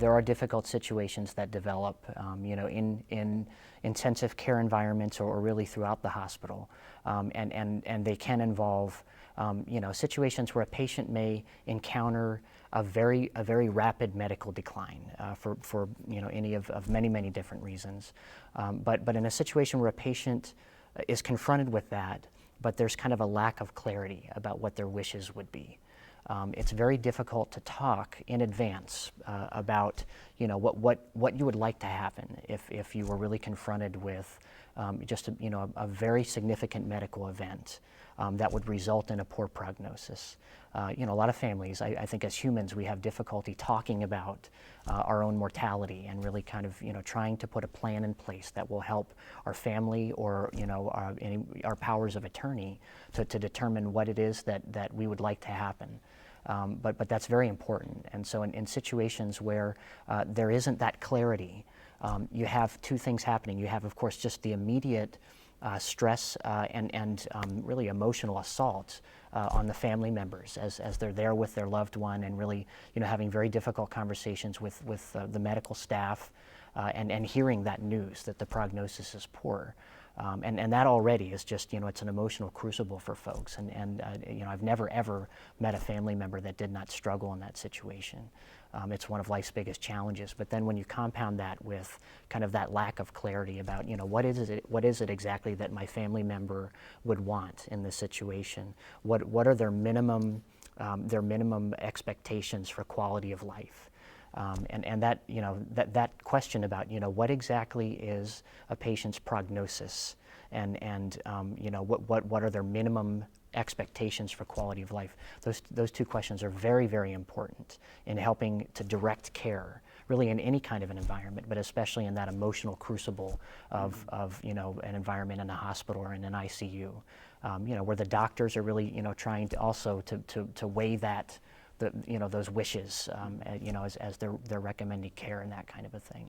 there are difficult situations that develop, in intensive care environments or really throughout the hospital, and they can involve, situations where a patient may encounter a very rapid medical decline for any of many different reasons, but in a situation where a patient is confronted with that, but there's kind of a lack of clarity about what their wishes would be. It's very difficult to talk in advance about what you would like to happen if you were really confronted with just a very significant medical event that would result in a poor prognosis. A lot of families, I think as humans, we have difficulty talking about our own mortality and really kind of trying to put a plan in place that will help our family or our powers of attorney to determine what it is that we would like to happen. But that's very important. And so in situations where there isn't that clarity, you have two things happening. You have, of course, just the immediate stress and really emotional assault on the family members as they're there with their loved one and really having very difficult conversations with the medical staff and hearing that news that the prognosis is poor. And that already is just, it's an emotional crucible for folks. And I've never, ever met a family member that did not struggle in that situation. It's one of life's biggest challenges. But then when you compound that with kind of that lack of clarity about, what is it exactly that my family member would want in this situation? What are their minimum expectations for quality of life? And that, that question about, what exactly is a patient's prognosis and what are their minimum expectations for quality of life? Those two questions are very important in helping to direct care, really in any kind of an environment, but especially in that emotional crucible of an environment in a hospital or in an ICU, where the doctors are really, trying to also to weigh that, those wishes, as they're recommending care and that kind of a thing.